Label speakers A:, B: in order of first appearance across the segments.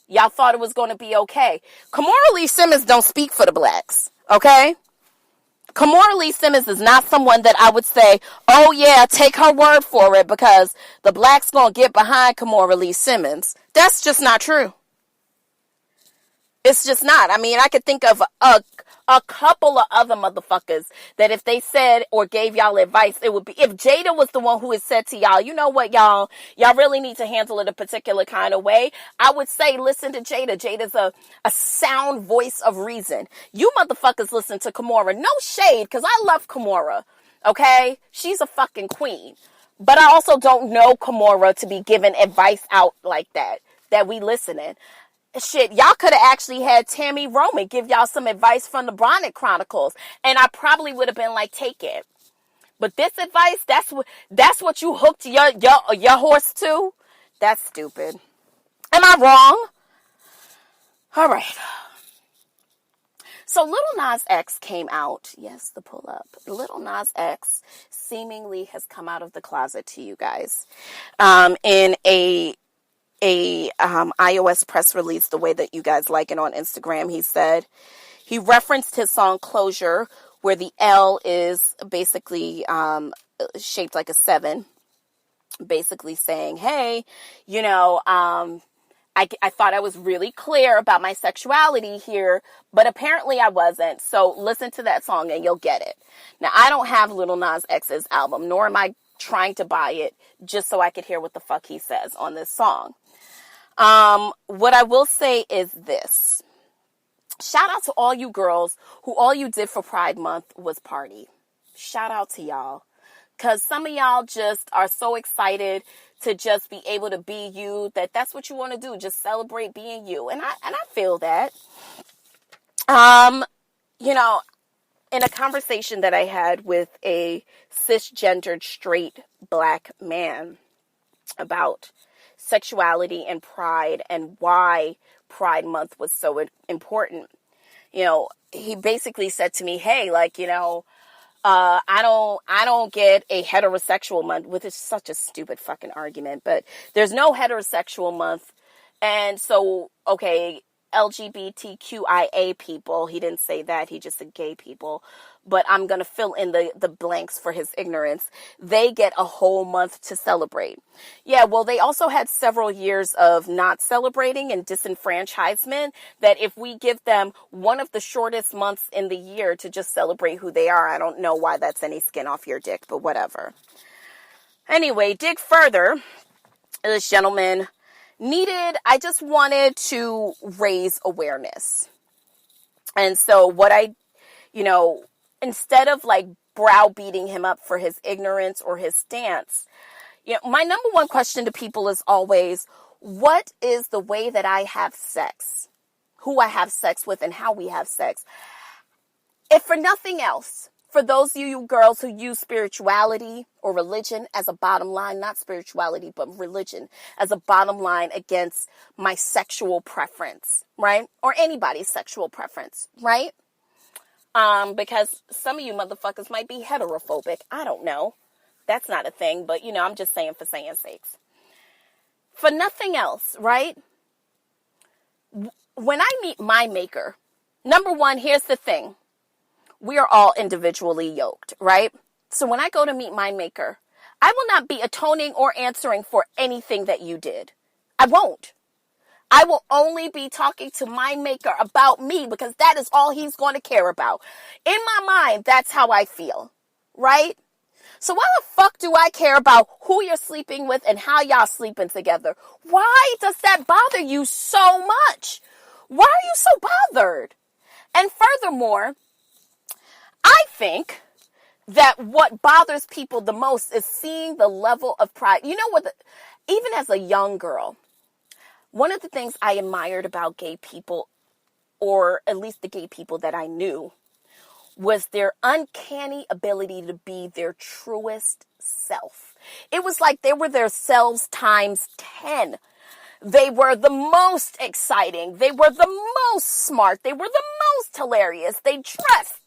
A: Y'all thought it was going to be okay. Kimora Lee Simmons don't speak for the blacks, okay? Kimora Lee Simmons is not someone that I would say, oh yeah, take her word for it because the blacks going to get behind Kimora Lee Simmons. That's just not true. It's just not. I mean, I could think of a couple of other motherfuckers that if they said or gave y'all advice, it would be, if Jada was the one who had said to y'all, you know what, y'all really need to handle it a particular kind of way, I would say, listen to Jada. Jada's a sound voice of reason. You motherfuckers listen to Kimora. No shade, because I love Kimora, okay? She's a fucking queen. But I also don't know Kimora to be giving advice out like that we listening. Shit, y'all could have actually had Tammy Roman give y'all some advice from the Bonnet Chronicles, and I probably would have been like, take it. But this advice, that's what you hooked your horse to? That's stupid. Am I wrong? All right. So Lil Nas X came out. Yes, the pull up. Lil Nas X seemingly has come out of the closet to you guys in a iOS press release, the way that you guys like it on Instagram. He referenced his song Closure, where the L is basically shaped like a 7, basically saying, hey, you know, I thought I was really clear about my sexuality here, but apparently I wasn't. So listen to that song and you'll get it. Now, I don't have Lil Nas X's album, nor am I trying to buy it just so I could hear what the fuck he says on this song. What I will say is this. Shout out to all you girls who all you did for Pride Month was party. Shout out to y'all. Because some of y'all just are so excited to just be able to be you, that's what you want to do. Just celebrate being you. And I feel that. You know, in a conversation that I had with a cisgendered straight black man about sexuality and pride and why Pride Month was so important, you know, he basically said to me, hey, like, you know, I don't get a heterosexual month, which is such a stupid fucking argument, but there's no heterosexual month. And so, okay, LGBTQIA people, he didn't say that, he just said gay people, but I'm going to fill in the blanks for his ignorance. They get a whole month to celebrate. Yeah, well, they also had several years of not celebrating and disenfranchisement, that if we give them one of the shortest months in the year to just celebrate who they are, I don't know why that's any skin off your dick, but whatever. Anyway, dig further. This gentleman I just wanted to raise awareness. And so what instead of like browbeating him up for his ignorance or his stance, you know, my number one question to people is always, what is the way that I have sex? Who I have sex with and how we have sex? If for nothing else, for those of you girls who use spirituality or religion as a bottom line, not spirituality, but religion as a bottom line against my sexual preference, right? Or anybody's sexual preference, right? Because some of you motherfuckers might be heterophobic. I don't know. That's not a thing, but you know, I'm just saying for saying sakes. For nothing else, right? When I meet my maker, number one, here's the thing. We are all individually yoked, right? So when I go to meet my maker, I will not be atoning or answering for anything that you did. I won't. I will only be talking to my maker about me because that is all he's going to care about. In my mind, that's how I feel, right? So why the fuck do I care about who you're sleeping with and how y'all sleeping together? Why does that bother you so much? Why are you so bothered? And furthermore, I think that what bothers people the most is seeing the level of pride. You know what? Even as a young girl, one of the things I admired about gay people, or at least the gay people that I knew, was their uncanny ability to be their truest self. It was like they were their selves times 10. They were the most exciting. They were the most smart. They were the most hilarious. They dressed.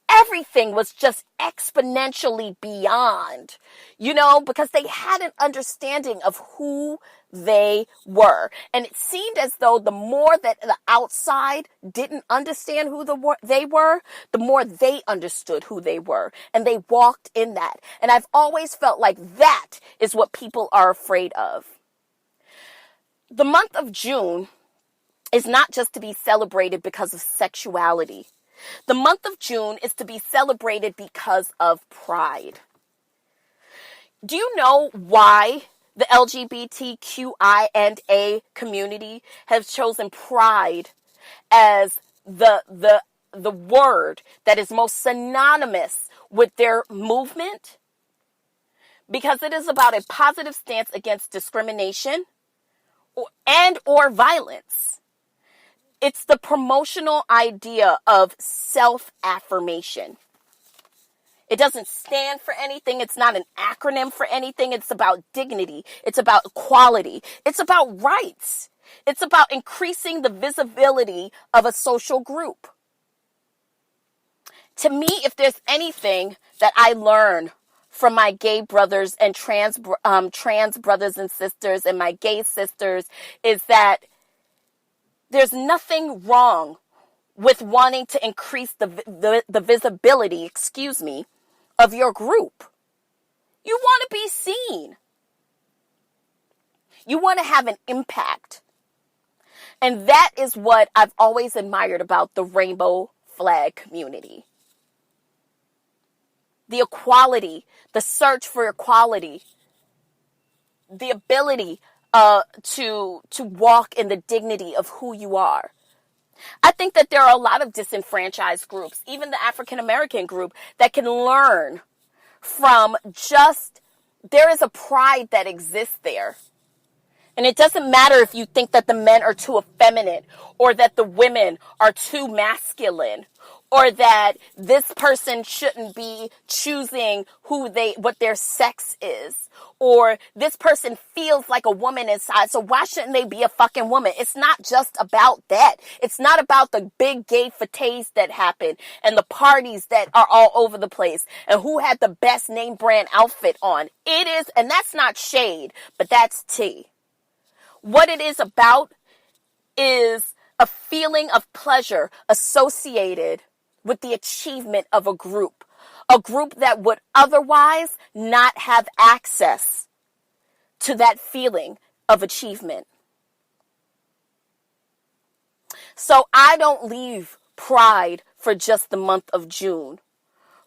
A: Everything was just exponentially beyond, you know, because they had an understanding of who they were. And it seemed as though the more that the outside didn't understand who they were, the more they understood who they were. And they walked in that. And I've always felt like that is what people are afraid of. The month of June is not just to be celebrated because of sexuality. The month of June is to be celebrated because of pride. Do you know why the LGBTQI&A community has chosen pride as the word that is most synonymous with their movement? Because it is about a positive stance against discrimination or violence. It's the promotional idea of self-affirmation. It doesn't stand for anything. It's not an acronym for anything. It's about dignity. It's about equality. It's about rights. It's about increasing the visibility of a social group. To me, if there's anything that I learn from my gay brothers and trans brothers and sisters and my gay sisters, is that there's nothing wrong with wanting to increase the visibility, of your group. You want to be seen. You want to have an impact. And that is what I've always admired about the rainbow flag community. The equality, the search for equality, the ability to walk in the dignity of who you are. I think that there are a lot of disenfranchised groups, even the African American group, that can learn from there is a pride that exists there. And it doesn't matter if you think that the men are too effeminate or that the women are too masculine or that this person shouldn't be choosing what their sex is, or this person feels like a woman inside, so why shouldn't they be a fucking woman? It's not just about that. It's not about the big gay fêtes that happen and the parties that are all over the place and who had the best name brand outfit on. It is, and that's not shade, but that's tea. What it is about is a feeling of pleasure associated with the achievement of a group that would otherwise not have access to that feeling of achievement. So I don't leave pride for just the month of June.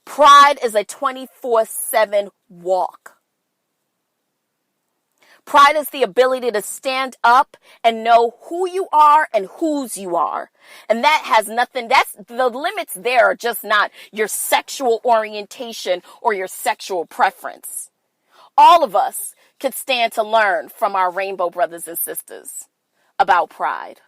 A: Pride is a 24/7 walk. Pride is the ability to stand up and know who you are and whose you are. And that has nothing, the limits there are just not your sexual orientation or your sexual preference. All of us could stand to learn from our rainbow brothers and sisters about pride.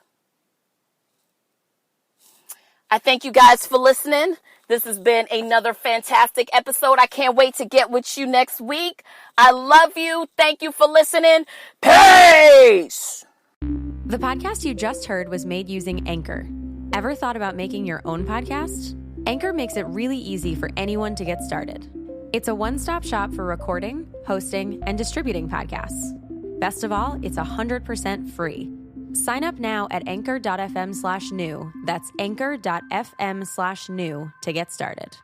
A: I thank you guys for listening. This has been another fantastic episode. I can't wait to get with you next week. I love you. Thank you for listening. Peace!
B: The podcast you just heard was made using Anchor. Ever thought about making your own podcast? Anchor makes it really easy for anyone to get started. It's a one-stop shop for recording, hosting, and distributing podcasts. Best of all, it's 100% free. Sign up now at anchor.fm/new. That's anchor.fm/new to get started.